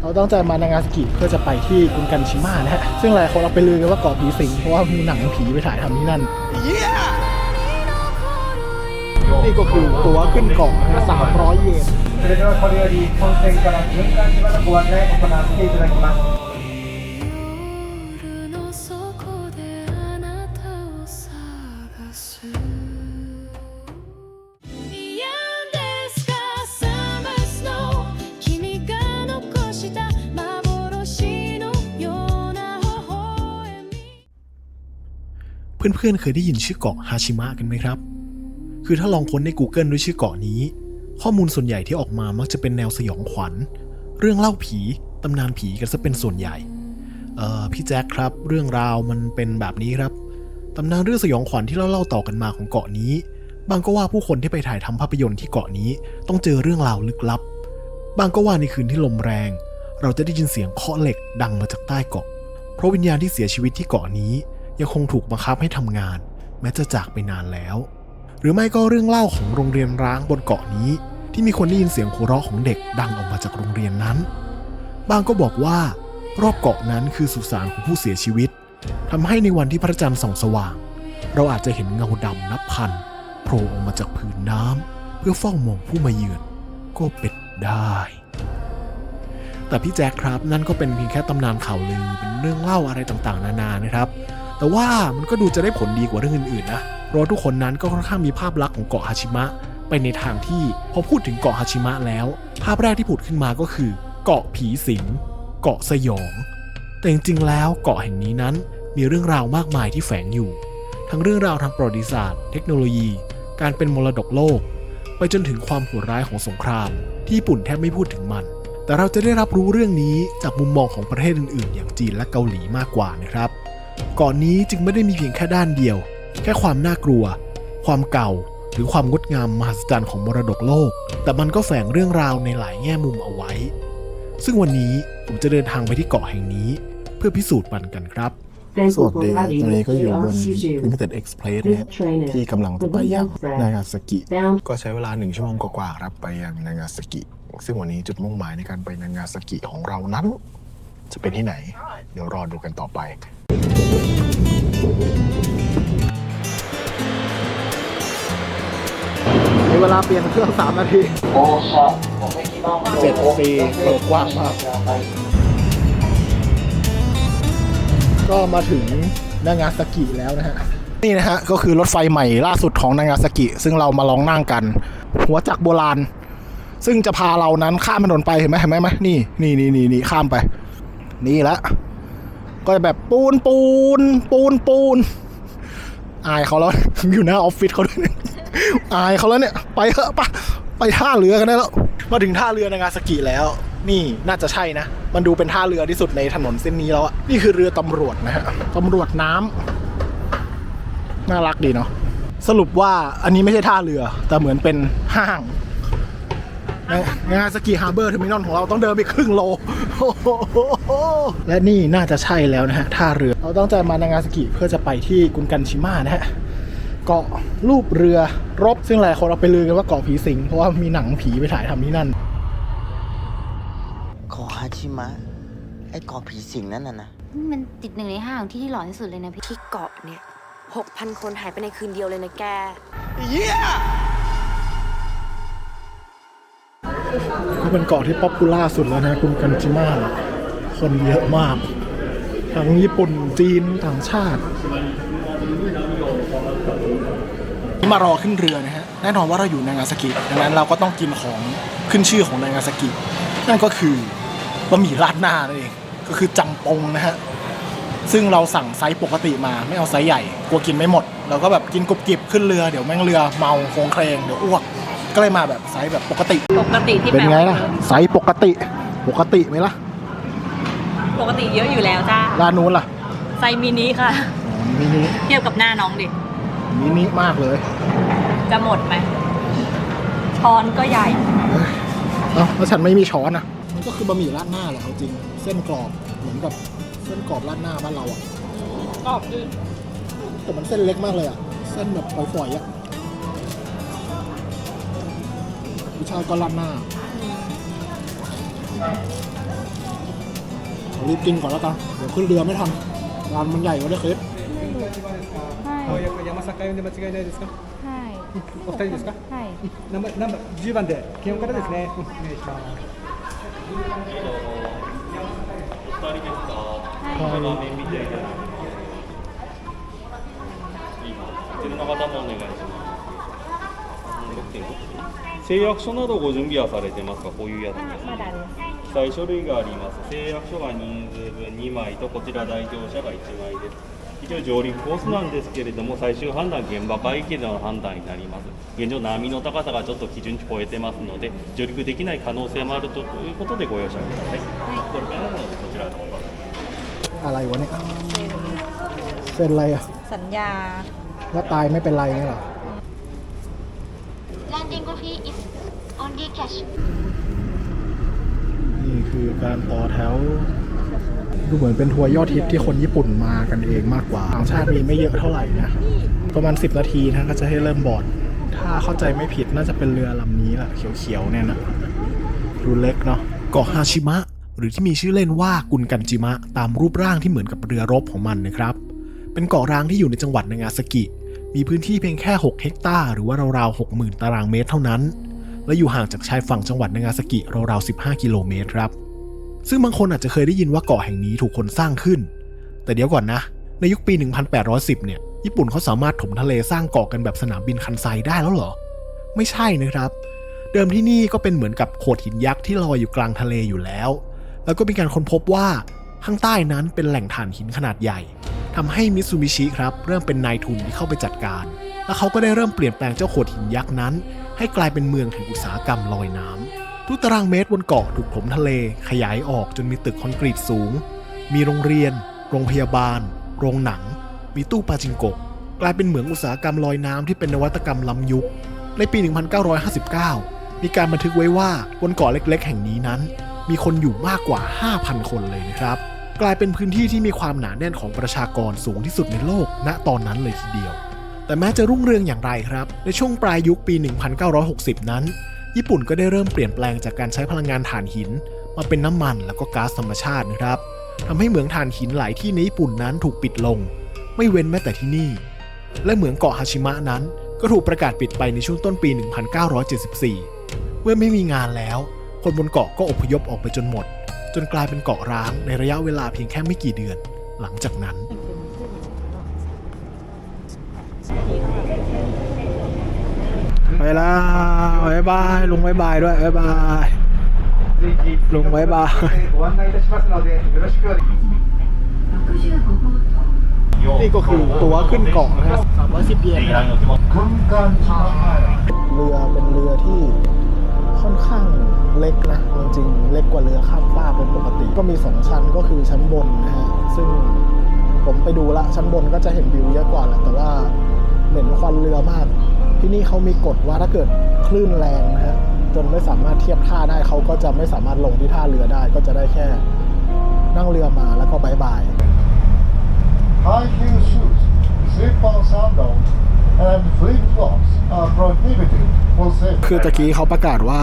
เราตั้งใจมานางาซากิเพื่อจะไปที่กรุงกันชิมะนะฮะซึ่งหลายคนเราไปลือกันว่าเกาะผีสิงเพราะว่ามีหนังผีไปถ่ายทำที่นั่น นี่ก็คือตั๋วขึ้นเกาะ300 เยนそれではこれより本線から軍艦島のご案内を行わせていただきますเพื่อนๆเคยได้ยินชื่อเกาะฮาชิมะกันไหมครับคือถ้าลองค้นใน Google ด้วยชื่อเกาะนี้ข้อมูลส่วนใหญ่ที่ออกมามักจะเป็นแนวสยองขวัญเรื่องเล่าผีตำนานผีกันซะเป็นส่วนใหญ่พี่แจ็คครับเรื่องราวมันเป็นแบบนี้ครับตำนานเรื่องสยองขวัญที่เล่าต่อกันมาของเกาะนี้บางก็ว่าผู้คนที่ไปถ่ายทำภาพยนตร์ที่เกาะนี้ต้องเจอเรื่องราวลึกลับบางก็ว่าในคืนที่ลมแรงเราจะได้ยินเสียงเคาะเหล็กดังมาจากใต้เกาะเพราะวิญญาณที่เสียชีวิตที่เกาะนี้ยังคงถูกบังคับให้ทำงานแม้จะจากไปนานแล้วหรือไม่ก็เรื่องเล่าของโรงเรียนร้างบนเกาะนี้ที่มีคนได้ยินเสียงหัวเราะของเด็กดังออกมาจากโรงเรียนนั้นบางก็บอกว่ารอบเกาะนั้นคือสุสานของผู้เสียชีวิตทำให้ในวันที่พระจันทร์ส่องสว่างเราอาจจะเห็นเงาดำนับพันโผล่ออกมาจากผืนน้ำเพื่อเฝ้ามองผู้มาเยือนก็เป็นได้แต่พี่แจ็คครับนั่นก็เป็นเพียงแค่ตำนานข่าวลือเป็นเรื่องเล่าอะไรต่างๆนานานะครับแต่ว่ามันก็ดูจะได้ผลดีกว่าเรื่องอื่นๆนะเพราะทุกคนนั้นก็ค่อนข้างมีภาพลักษณ์ของเกาะฮาชิมะไปในทางที่พอพูดถึงเกาะฮาชิมะแล้วภาพแรกที่ผุดขึ้นมาก็คือเกาะผีสิงเกาะสยองแต่จริงๆแล้วเกาะแห่งนี้นั้นมีเรื่องราวมากมายที่แฝงอยู่ทั้งเรื่องราวทางประวัติศาสตร์เทคโนโลยีการเป็นมรดกโลกไปจนถึงความโหดร้ายของสงครามที่ญี่ปุ่นแทบไม่พูดถึงมันแต่เราจะได้รับรู้เรื่องนี้จากมุมมองของประเทศอื่นๆอย่างจีนและเกาหลีมากกว่านะครับเกาะนี้จึงไม่ได้มีเพียงแค่ด้านเดียวแค่ความน่ากลัวความเก่าหรือความงดงามมหัศจรรย์ของมรดกโลกแต่มันก็แฝงเรื่องราวในหลายแง่มุมเอาไว้ซึ่งวันนี้ผมจะเดินทางไปที่เกาะแห่งนี้เพื่อพิสูจน์มันกันครับสวัสดีตอนนี้ก็อยู่บน Limited Express นะครับที่กำลังจะไปยังนางาซากิก็ใช้เวลา1 ชั่วโมงกว่าๆครับไปยังนางาซากิซึ่งวันนี้จุดมุ่งหมายในการไปนางาซากิของเรานั้นจะเป็นที่ไหนเดี๋ยวรอดูกันต่อไปมีเวลาเปลี่ยนเครื่อง3 นาที7-4เปิดกว้างมากก็มาถึงนางาซากิแล้วนะฮะนี่นะฮะก็คือรถไฟใหม่ล่าสุดของนางาซากิซึ่งเรามาลองนั่งกันหัวจักรโบราณซึ่งจะพาเรานั้นข้ามถนนไปเห็นไหมนี่ข้ามไปนี่ละก็แบบปูนอายเขาแล้วอยู่หน้าออฟฟิศเขาด้วยอายเขาแล้วเนี่ยไปเถอะไปท่าเรือกันได้แล้วมาถึงท่าเรือนางาซากิแล้วนี่น่าจะใช่นะมันดูเป็นท่าเรือที่สุดในถนนเส้นนี้แล้วอะนี่คือเรือตำรวจนะฮะตำรวจน้ำน่ารักดีเนาะสรุปว่าอันนี้ไม่ใช่ท่าเรือแต่เหมือนเป็นห้างนางาซากิฮาร์เบอร์เทอร์มินอลของเราต้องเดินไปครึ่งโลและนี่น่าจะใช่แล้วนะฮะท่าเรือเราตั้งใจมานางาซากิเพื่อจะไปที่กรุงกันชิมะนะฮะเกาะรูปเรือรบซึ่งหลายคนเราไปลือกันว่าเกาะผีสิงเพราะว่ามีหนังผีไปถ่ายทำที่นั่นเกาะฮาชิมะไอ้เกาะผีสิงนั่นน่ะนะมันติด1 ใน 5ของที่หลอนที่สุดเลยนะพี่ที่เกาะเนี่ย 6,000 คนหายไปในคืนเดียวเลยนะแกก็เป็นเกาะที่ป๊อปปูล่าสุดแล้วนะกรุงกันชิมะคนเยอะมากทั้งญี่ปุ่นจีนต่างชาตินี่มารอขึ้นเรือนะฮะแน่นอนว่าเราอยู่นางาซากิดังนั้นเราก็ต้องกินของขึ้นชื่อของนางาซากินั่นก็คือบะหมี่ราดหน้านั่นเองก็คือจำปงนะฮะซึ่งเราสั่งไซส์ปกติมาไม่เอาไซส์ใหญ่กลัวกินไม่หมดเราก็แบบกินกรุบกริบขึ้นเรือเดี๋ยวแม่งเรือเมาโคงเครงเดี๋ยวอ้วกก็เลยมาแบบไซส์แบบปกติที่เป็นไงล่ะไซส์ปกติไหมล่ะปกติเยอะอยู่แล้วจ้าร้านนู้นล่ะไซส์มินิค่ะมินิเทียบกับหน้าน้องดิมินิมากเลยจะหมดไหมช้อนก็ใหญ่แล้วฉันไม่มีช้อนนะมันก็คือบะหมี่ราดหน้าแหละเอาจริงเส้นกรอบเหมือนกับเส้นกรอบราดหน้าบ้านเราอ่ะกรอบดีแต่มันเส้นเล็กมากเลยอ่ะเส้นแบบฝอยๆอ่ะผู้ชายก็ราดหน้า รีบกินก่อนแล้วกันเดี๋ยวขึ้นเรือไม่ทันร้านมันใหญ่กว่าได้เคส 青役山坂で間違いないですか？はい。お二人ですか？はい。ナンバー10番で基本からですね。お願いします。誓約書などご準備はされてますか？こういうやつです。まだです。記載書類があります。誓約書が人数分2枚とこちら代表者が1枚です。一応上陸コースなんですけれども、最終判断現場海域での判断になります。現状波の高さがちょっと基準値超えてますので、上陸できない可能性もあるということでご容赦ください。これからなのでそちらの方。 อะไรวะเนี่ยเซ็นอะไรอ่ะ สัญญา ว่าตายไม่เป็นไรเนี่ยหรอ Landing fee is only cash นี่คือการต่อแถวดูเหมือนเป็นทัวร์ยอดฮิตที่คนญี่ปุ่นมากันเองมากกว่าต่างชาติมีไม่เยอะเท่าไหร่นะประมาณ10 นาทีนะก็จะให้เริ่มบอร์ดถ้าเข้าใจไม่ผิดน่าจะเป็นเรือลำนี้แหละเขียวๆเนี่ยนะดูเล็กเนาะเกาะฮาชิมะหรือที่มีชื่อเล่นว่ากุนกันจิมะตามรูปร่างที่เหมือนกับเรือรบของมันนะครับเป็นเกาะร้างที่อยู่ในจังหวัดนางาซากิมีพื้นที่เพียงแค่6เฮกตาร์หรือว่าราวๆ 60,000 ตารางเมตรเท่านั้นและอยู่ห่างจากชายฝั่งจังหวัดนางาซากิราวๆ 15 กิโลเมตรครับซึ่งบางคนอาจจะเคยได้ยินว่าเกาะแห่งนี้ถูกคนสร้างขึ้นแต่เดี๋ยวก่อนนะในยุคปี 1810 เนี่ยญี่ปุ่นเขาสามารถถมทะเลสร้างเกาะกันแบบสนามบินคันไซได้แล้วเหรอไม่ใช่นะครับเดิมที่นี่ก็เป็นเหมือนกับโขดหินยักษ์ที่ลอยอยู่กลางทะเลอยู่แล้วแล้วก็มีการค้นพบว่าข้างใต้นั้นเป็นแหล่งถ่านหินขนาดใหญ่ทำให้มิตซูบิชิครับเริ่มเป็นนายทุนที่เข้าไปจัดการและเขาก็ได้เริ่มเปลี่ยนแปลงเจ้าโขดหินยักษ์นั้นให้กลายเป็นเมืองแห่งอุตสาหกรรมลอยน้ำทุกตารางเมตรบนเกาะถูกถมทะเลขยายออกจนมีตึกคอนกรีตสูงมีโรงเรียนโรงพยาบาลโรงหนังมีตู้ปาจิงโกะกลายเป็นเหมืองอุตสาหกรรมลอยน้ำที่เป็นนวัตกรรมล้ำยุคในปี 1959 มีการบันทึกไว้ว่าบนเกาะเล็กๆแห่งนี้นั้นมีคนอยู่มากกว่า 5,000 คนเลยนะครับกลายเป็นพื้นที่ที่มีความหนาแน่นของประชากรสูงที่สุดในโลกณตอนนั้นเลยทีเดียวแต่แม้จะรุ่งเรืองอย่างไรครับในช่วงปลายยุคปี 1960 นั้นญี่ปุ่นก็ได้เริ่มเปลี่ยนแปลงจากการใช้พลังงานถ่านหินมาเป็นน้ำมันแล้วก็ก๊าซธรรมชาตินะครับทำให้เหมืองถ่านหินหลายที่ในญี่ปุ่นนั้นถูกปิดลงไม่เว้นแม้แต่ที่นี่และเหมืองเกาะฮาชิมะนั้นก็ถูกประกาศปิดไปในช่วงต้นปี 1974 เมื่อไม่มีงานแล้วคนบนเกาะก็อพยพออกไปจนหมดจนกลายเป็นเกาะร้างในระยะเวลาเพียงแค่ไม่กี่เดือนหลังจากนั้นไปแล้วบ๊ายบายลุงบ๊ายบายด้วยบ๊ายบายลุงบ๊ายบายนี่ก็คือตั๋วขึ้นเกาะนะครับ310 เยนเรือเป็นเรือที่ค่อนข้างเล็กนะจริงๆเล็กกว่าเรือข้ามฟากเป็นปกติก็มี2ชั้นก็คือชั้นบนนะฮะซึ่งผมไปดูละชั้นบนก็จะเห็นวิวเยอะกว่าแหละแต่ว่าเหม็นควันเรือมากที่นี่เขามีกฎว่าถ้าเกิดคลื่นแรงนะฮะจนไม่สามารถเทียบท่าได้เขาก็จะไม่สามารถลงที่ท่าเรือได้ก็จะได้แค่นั่งเรือมาแล้วก็บายบาย High heel shoes, slip-on sandals, and flip-flops are prohibited for safety. คือตะกี้เขาประกาศว่า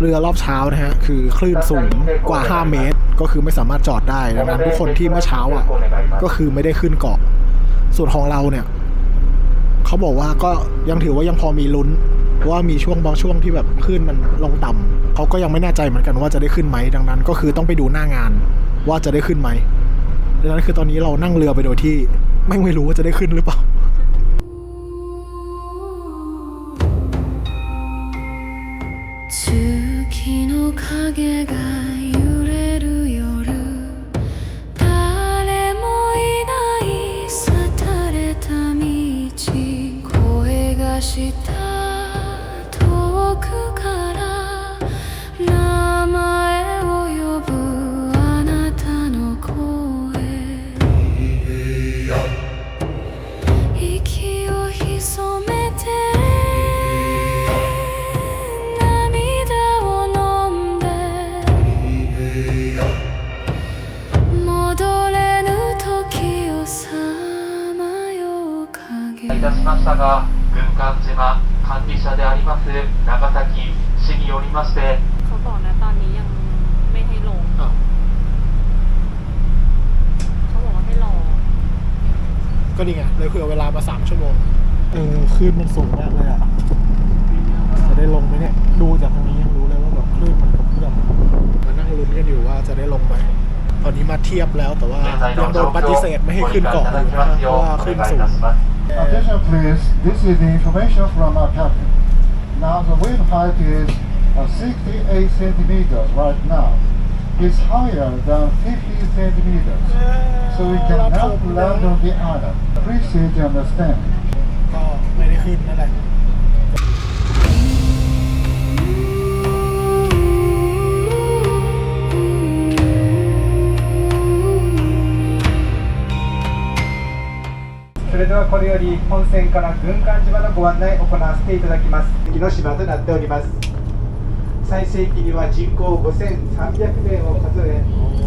เรือรอบเช้านะฮะคือคลื่นสูงกว่า5 เมตรก็คือไม่สามารถจอดได้ดังนั้นทุกคนที่เมื่อเช้าอ่ะก็คือไม่ได้ขึ้นเกาะส่วนของเราเนี่ยเขาบอกว่าก็ยังถือว่ายังพอมีลุ้นเพราะว่ามีช่วงบางช่วงที่แบบคลื่นมันลงต่ำเขาก็ยังไม่แน่ใจเหมือนกันว่าจะได้ขึ้นไหมดังนั้นก็คือต้องไปดูหน้างานว่าจะได้ขึ้นไหมดังนั้นคือตอนนี้เรานั่งเรือไปโดยที่ไม่รู้ว่าจะได้ขึ้นหรือเปล่า月の影が揺れる夜誰もいない廃れた道声がした遠くから名前を呼ぶあなたの声息を潜めていたしましたが、軍艦島管理者であります長崎市によりまして、เขาบอกนะตอนนี้ยังไม่ให้ลง ดีไงเลยเผื่อเวลามา3 ชั่วโมงคลื่นมันสูงมากเลยอ่ะจะได้ลงไหมเนี่ยดูจากตรงนี้ยังรู้เลยว่าแบบคลื่นมันกระเพื่อมมานั่งลุ้นกันอยู่ว่าจะได้ลงไหมตอนนี้มาเทียบแล้วแต่ว่ายังโดนปฏิเสธไม่ให้ขึ้นเกาะอยู่นะเพราะว่าคลื่นสูง Attention please, this is the information from our captain. Now the wave height is 68 centimeters right now. It's higher than 50 centimeters. So we cannot land on the island. Appreciate your understanding. ก็ไม่ได้ขึ้นนั่นแหละ それではこれより本線から軍艦島のご案内を行わせていただきます。次の島となっております。最盛期には人口5300名を数え、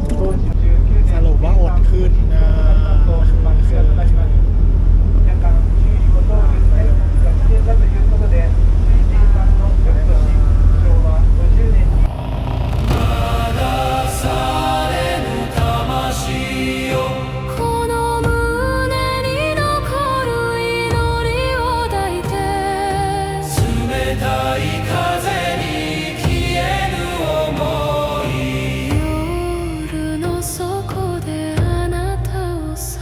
当時19年 สรุปว่าอดขึ้นนะ 皆さん注意ご等ですねが危険だということで、水産の翌年昭和50年にこの胸に残る祈りを抱いて冷たい風に消えぬ想い夜の底であなたを探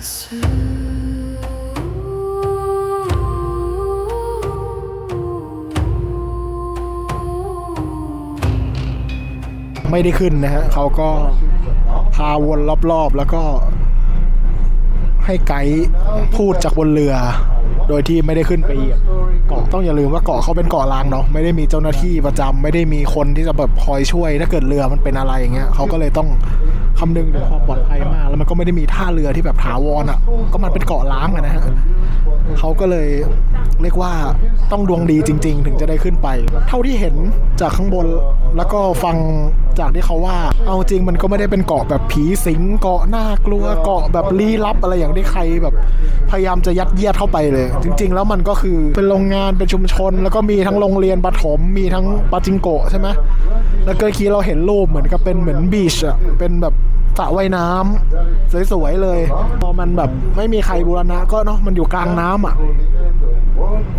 すไม่ได้ขึ้นนะฮะเขาก็พาวนรอบๆแล้วก็ให้ไกด์พูดจากบนเรือ โดยที่ไม่ได้ขึ้นไปเหยียบเกาะต้องอย่าลืมว่าเกาะเขาเป็นเกาะล้างเนาะไม่ได้มีเจ้าหน้าที่ประจำไม่ได้มีคนที่จะแบบคอยช่วยถ้าเกิดเรือมันเป็นอะไรอย่างเงี้ยเขาก็เลยต้องคำนึงถึงความปลอดภัยมากแล้วมันก็ไม่ได้มีท่าเรือที่แบบถาวรอ่ะก็มันเป็นเกาะล้างนะฮะเขาก็เลยเรียกว่าต้องดวงดีจริงๆถึงจะได้ขึ้นไปเท่าที่เห็นจากข้างบนแล้วก็ฟังจากที่เขาว่าเอาจริงมันก็ไม่ได้เป็นเกาะแบบผีสิงเกาะน่ากลัวเกาะแบบลี้ลับอะไรอย่างที่ใครแบบพยายามจะยัดเยียดเข้าไปเลยจริงๆแล้วมันก็คือเป็นโรงงานเป็นชุมชนแล้วก็มีทั้งโรงเรียนประถมมีทั้งปาจิงโกะใช่ไหมแล้วก็เมื่อกี้เราเห็นรูปเหมือนกับเป็นเหมือนบีชอะเป็นแบบสระว่ายน้ำสวยๆเลยพอมันแบบไม่มีใครบูรณะก็เนาะมันอยู่กลางน้ำอ่ะ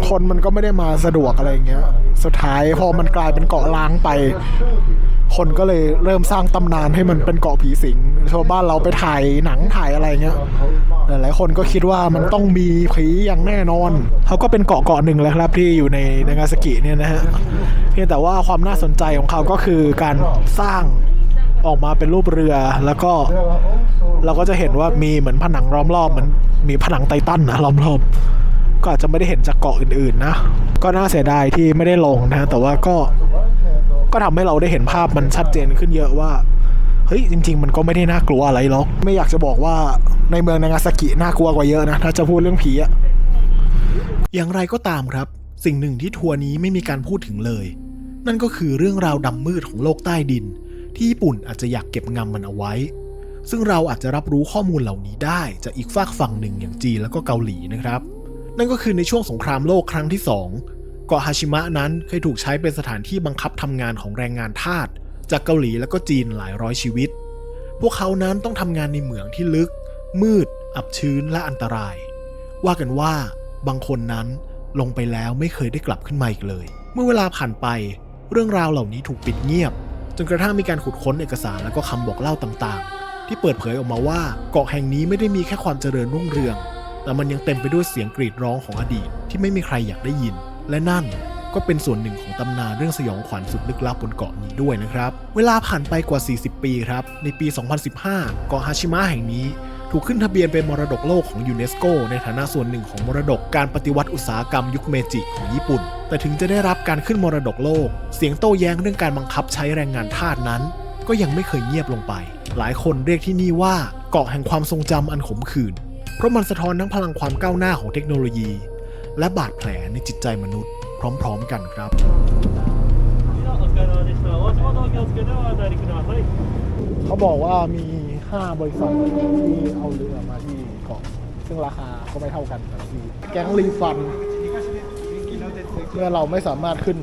คนมันก็ไม่ได้มาสะดวกอะไรอย่างเงี้ยสุดท้ายพอมันกลายเป็นเกาะล้างไปคนก็เลยเริ่มสร้างตำนานให้มันเป็นเกาะผีสิงชาวบ้านเราไปถ่ายหนังถ่ายอะไรเงี้ยหลายๆคนก็คิดว่ามันต้องมีผีอย่างแน่นอนเขาก็เป็นเกาะหนึ่งแหละครับที่อยู่ในนางาซากิเนี่ยนะฮะเพียงแต่ว่าความน่าสนใจของเขาก็คือการสร้างออกมาเป็นรูปเรือแล้วก็เราก็จะเห็นว่ามีเหมือนผนังล้อมรอบเหมือนมีผนังไททันนะล้อมรอบก็อาจจะไม่ได้เห็นจากเกาะอื่นๆนะก็น่าเสียดายที่ไม่ได้ลงนะแต่ว่าก็ทำให้เราได้เห็นภาพมันชัดเจนขึ้นเยอะว่าเฮ้ยจริงๆมันก็ไม่ได้น่ากลัวอะไรหรอกไม่อยากจะบอกว่าในเมืองนางาซากิน่ากลัวกว่าเยอะนะถ้าจะพูดเรื่องผีอะอย่างไรก็ตามครับสิ่งหนึ่งที่ทัวร์นี้ไม่มีการพูดถึงเลยนั่นก็คือเรื่องราวดำมืดของโลกใต้ดินที่ญี่ปุ่นอาจจะอยากเก็บงำมันเอาไว้ซึ่งเราอาจจะรับรู้ข้อมูลเหล่านี้ได้จากอีกฝากฝั่งหนึ่งอย่างจีนแล้วก็เกาหลีนะครับนั่นก็คือในช่วงสงครามโลกครั้งที่2เกาะฮาชิมะนั้นเคยถูกใช้เป็นสถานที่บังคับทำงานของแรงงานทาสจากเกาหลีแล้วก็จีนหลายร้อยชีวิตพวกเขานั้นต้องทำงานในเหมืองที่ลึกมืดอับชื้นและอันตรายว่ากันว่าบางคนนั้นลงไปแล้วไม่เคยได้กลับขึ้นมาอีกเลยเมื่อเวลาผ่านไปเรื่องราวเหล่านี้ถูกปิดเงียบจนกระทั่งมีการขุดค้นเอกสารและก็คำบอกเล่าต่างๆที่เปิดเผยออกมาว่าเกาะแห่งนี้ไม่ได้มีแค่ความเจริญรุ่งเรืองแต่มันยังเต็มไปด้วยเสียงกรีดร้องของอดีตที่ไม่มีใครอยากได้ยินและนั่นก็เป็นส่วนหนึ่งของตำนานเรื่องสยองขวัญสุดลึกลับบนเกาะนี้ด้วยนะครับเวลาผ่านไปกว่า40ปีครับในปี 2015 เกาะฮาชิมะแห่งนี้ถูกขึ้นทะเบียนเป็นมรดกโลกของยูเนสโกในฐานะส่วนหนึ่งของมรดกการปฏิวัติอุตสาหกรรมยุคเมจิของญี่ปุ่นแต่ถึงจะได้รับการขึ้นมรดกโลกเสียงโต้แย้งเรื่องการบังคับใช้แรงงานทาสนั้นก็ยังไม่เคยเงียบลงไปหลายคนเรียกที่นี่ว่าเกาะแห่งความทรงจำอันขมขื่นเพราะมันสะท้อนทั้งพลังความก้าวหน้าของเทคโนโลยีและบาดแผลในจิตใจมนุษย์พร้อมๆกันครับเขาบอกว่ามี5บริษัทที่เอาเรือมาที่เกาะซึ่งราคาก็ไม่เท่ากันแต่ละที่แก๊งรีฟันเมื่อเราไม่สามารถขึ้น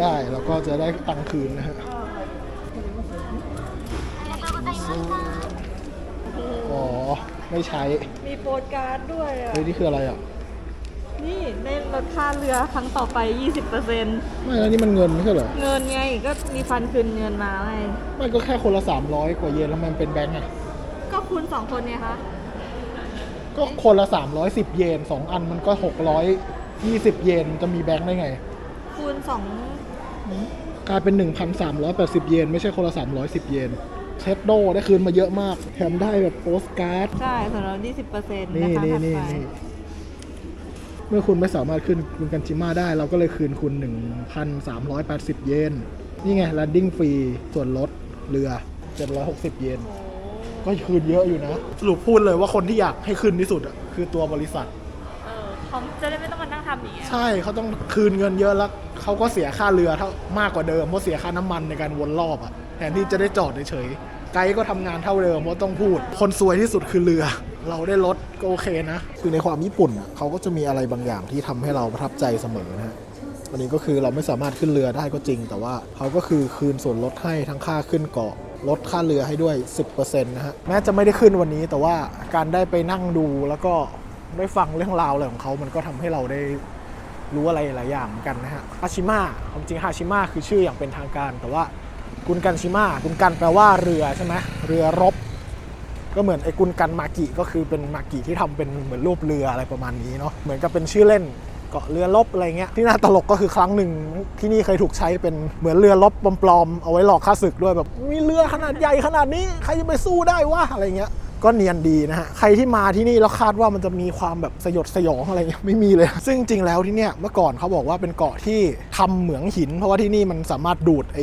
ได้เราก็จะได้ตังค์คืนนะฮะอ๋อ ไม่ใช้ มีโปสการ์ดด้วยอ่ะ เฮ้ยนี่คืออะไรอ่ะ นี่ได้ลดค่าเรือครั้งต่อไป 20% ไม่แล้วนี่มันเงินไม่ใช่เหรอ เงินไงก็มีฟันคืนเงินมาไง ไม่ก็แค่คนละ300 กว่าเยนแล้วมันเป็นแบงก์ไง ก็คูณ2 คนเนี่ยคะ ก็คนละ310 เยน2อันมันก็620 เยนจะมีแบงก์ได้ไง คูณกลายเป็น 1,380 เยนไม่ใช่คนละ310 เยนเชดโดได้คืนมาเยอะมากแถมได้แบบโปสการ์ด 2 ใช่สำหรับ20%นะ นี่ คะ นี่ ถัด นี่ ไป นี่เมื่อคุณไม่สามารถขึ้นคุณกันจิมาได้ เราก็เลยคืนคุณ 1,380 เยนนี่ไง landing ฟรีส่วนลดเรือ 760 เยนก็คืนเยอะอยู่นะสรุปพูดเลยว่าคนที่อยากให้คืนที่สุดอ่ะคือตัวบริษัท เขาจะได้ไม่ต้องมานั่งทำอย่างเงี้ย ใช่เขาต้องคืนเงินเยอะแล้วเขาก็เสียค่าเรือเท่ามากกว่าเดิมเพราะเสียค่าน้ำมันในการวนรอบอ่ะแทนที่จะได้จอดเฉยๆไกด์ก็ทำงานเท่าเดิมเพราะต้องพูดคนซวยที่สุดคือเรือเราได้รถก็โอเคนะคือในความญี่ปุ่นอ่ะเขาก็จะมีอะไรบางอย่างที่ทำให้เราประทับใจเสมอนะฮะอันนี้ก็คือเราไม่สามารถขึ้นเรือได้ก็จริงแต่ว่าเขาก็คือคืนส่วนลดให้ทั้งค่าขึ้นเกาะลดค่าเรือให้ด้วย 10% นะฮะแม้จะไม่ได้ขึ้นวันนี้แต่ว่าการได้ไปนั่งดูแล้วก็ได้ฟังเรื่องราวอะไรของเขามันก็ทำให้เราได้รู้อะไรหลายอย่างเหมือนกันนะฮะฮาชิมะความจริงฮาชิมะคือชื่ออย่างเป็นทางการแต่ว่ากุนกันชิมะกุนกันแปลว่าเรือใช่ไหมเรือรบก็เหมือนไอ้กุนกันมากิก็คือเป็นมากิที่ทำเป็นเหมือนรูปเรืออะไรประมาณนี้เนาะเหมือนกับเป็นชื่อเล่นเกาะเรือรบอะไรเงี้ยที่น่าตลกก็คือครั้งหนึ่งที่นี่เคยถูกใช้เป็นเหมือนเรือรบปลอมๆเอาไว้หลอกข้าศึกด้วยแบบมีเรือขนาดใหญ่ขนาดนี้ใครจะไปสู้ได้วะอะไรเงี้ยก็เนียนดีนะฮะใครที่มาที่นี่แล้วคาดว่ามันจะมีความแบบสยดสยองอะไรเงี้ยไม่มีเลยซึ่งจริงแล้วที่เนี่ยเมื่อก่อนเขาบอกว่าเป็นเกาะที่ทำเหมืองหินเพราะว่าที่นี่มันสามารถดูดไ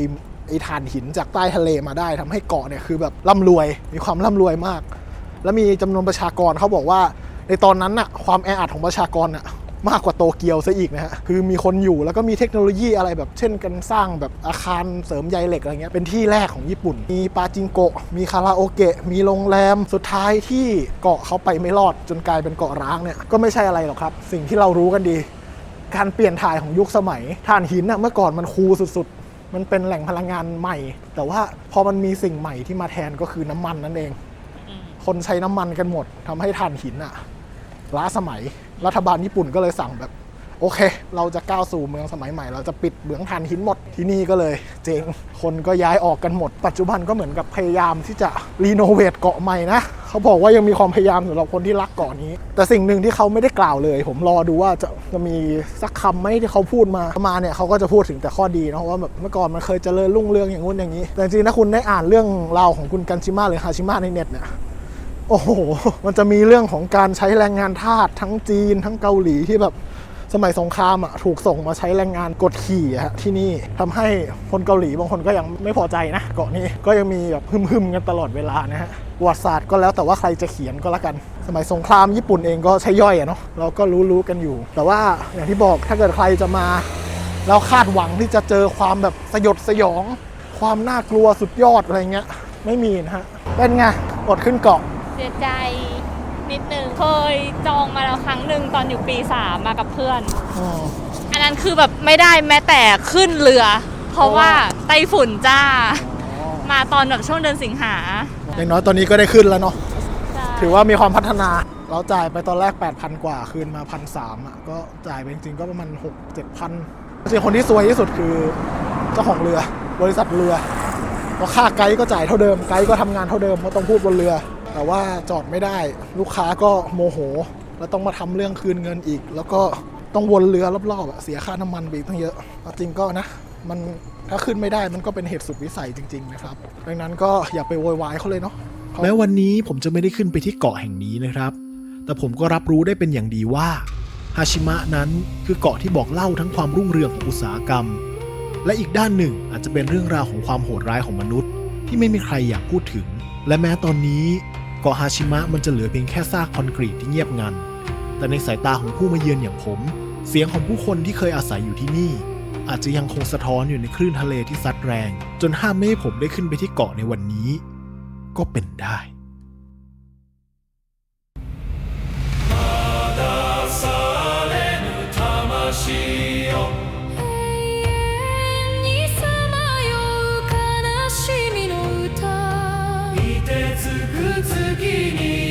อ้ถ่านหินจากใต้ทะเลมาได้ทำให้เกาะเนี่ยคือแบบร่ำรวยมีความร่ำรวยมากแล้วมีจำนวนประชากรเขาบอกว่าในตอนนั้นน่ะความแออัดของประชากรน่ะมากกว่าโตเกียวซะอีกนะฮะคือมีคนอยู่แล้วก็มีเทคโนโลยีอะไรแบบเช่นกันสร้างแบบอาคารเสริมใยเหล็กอะไรเงี้ยเป็นที่แรกของญี่ปุ่นมีปาจิงโกะมีคาราโอเกะมีโรงแรมสุดท้ายที่เกาะเขาไปไม่รอดจนกลายเป็นเกาะร้างเนี่ยก็ไม่ใช่อะไรหรอกครับสิ่งที่เรารู้กันดีการเปลี่ยนถ่ายของยุคสมัยถ่านหินน่ะเมื่อก่อนมันคูลสุดๆมันเป็นแหล่งพลังงานใหม่แต่ว่าพอมันมีสิ่งใหม่ที่มาแทนก็คือน้ำมันนั่นเองคนใช้น้ำมันกันหมดทำให้ถ่านหินอ่ะล้าสมัยรัฐบาลญี่ปุ่นก็เลยสั่งแบบโอเคเราจะก้าวสู่เมืองสมัยใหม่เราจะปิดเหมืองถ่านหินหมดที่นี่ก็เลยเจ๊งคนก็ย้ายออกกันหมดปัจจุบันก็เหมือนกับพยายามที่จะรีโนเวทเกาะใหม่นะเขาบอกว่ายังมีความพยายามสำหรับคนที่รักเกาะนี้แต่สิ่งหนึ่งที่เขาไม่ได้กล่าวเลยผมรอดูว่าจะมีสักคำไหมที่เขาพูดมาเนี่ยเขาก็จะพูดถึงแต่ข้อดีนะว่าแบบเมื่อก่อนมันเคยเจริญรุ่งเรืองอย่างงู้นอย่างนี้แต่จริงๆถ้าคุณได้อ่านเรื่องราวของคุณกันชิมะหรือฮาชิมะในเน็ตเนี่ยโอ้โหมันจะมีเรื่องของการใช้แรงงานทาสทั้งจีนทั้งเกาหลีที่แบบสมัยสงครามอ่ะถูกส่งมาใช้แรงงานกดขี่ฮะที่นี่ทำให้คนเกาหลีบางคนก็ยังไม่พอใจนะเกาะนี้ก็ยังมีแบบหึมๆกันตลอดเวลานะฮะประวัติศาสตร์ก็แล้วแต่ว่าใครจะเขียนก็แล้วกันสมัยสงครามญี่ปุ่นเองก็ใช้ย่อยอ่ะเนาะเราก็รู้กันอยู่แต่ว่าอย่างที่บอกถ้าเกิดใครจะมาแล้วคาดหวังที่จะเจอความแบบสยดสยองความน่ากลัวสุดยอดอะไรเงี้ยไม่มีนะฮะเป็นไงอดขึ้นเกาะเสียใจนิดนึงเคยจองมาแล้วครั้งหนึ่งตอนอยู่ปี3มากับเพื่อนอันนั้นคือแบบไม่ได้แม้แต่ขึ้นเรือเพราะว่าไต้ฝุ่นจ้ามาตอนแบบช่วงเดือนสิงหาอย่างน้อยตอนนี้ก็ได้ขึ้นแล้วเนาะถือว่ามีความพัฒนาเราจ่ายไปตอนแรก 8,000 กว่าคืนมา 1,300 อ่ะก็จ่ายไปจริงๆก็ประมาณ 6-7,000 จริงคนที่ซวยที่สุดคือเจ้าของเรือบริษัทเรือเพราะค่าไกด์ก็จ่ายเท่าเดิมไกด์ก็ทำงานเท่าเดิมเพราะต้องพูดบนเรือแต่ว่าจอดไม่ได้ลูกค้าก็โมโหแล้วต้องมาทำเรื่องคืนเงินอีกแล้วก็ต้องวนเรือรอบๆเสียค่าน้ำมันไปอีกตั้งเยอะจริงก็นะมันถ้าขึ้นไม่ได้มันก็เป็นเหตุสุดวิสัยจริงๆนะครับดังนั้นก็อย่าไปโวยวายเขาเลยเนาะแม้วันนี้ผมจะไม่ได้ขึ้นไปที่เกาะแห่งนี้นะครับแต่ผมก็รับรู้ได้เป็นอย่างดีว่าฮาชิมะนั้นคือเกาะที่บอกเล่าทั้งความรุ่งเรืองของอุตสาหกรรมและอีกด้านหนึ่งอาจจะเป็นเรื่องราวของความโหดร้ายของมนุษย์ที่ไม่มีใครอยากพูดถึงและแม้ตอนนี้เกาะฮาชิมะมันจะเหลือเพียงแค่ซากคอนกรีตที่เงียบงันแต่ในสายตาของผู้มาเยือนอย่างผมเสียงของผู้คนที่เคยอาศัยอยู่ที่นี่อาจจะยังคงสะท้อนอยู่ในคลื่นทะเลที่ซัดแรงจนห้ามไม่ให้ผมได้ขึ้นไปที่เกาะในวันนี้ก็เป็นได้月に